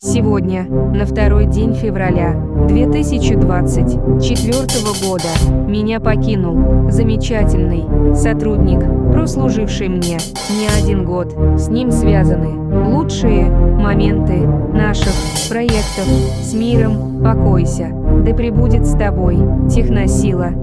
Сегодня, на второй день февраля 2024 года, меня покинул замечательный сотрудник, прослуживший мне не один год. С ним связаны лучшие моменты наших проектов. С миром, покойся, да пребудет с тобой техносила.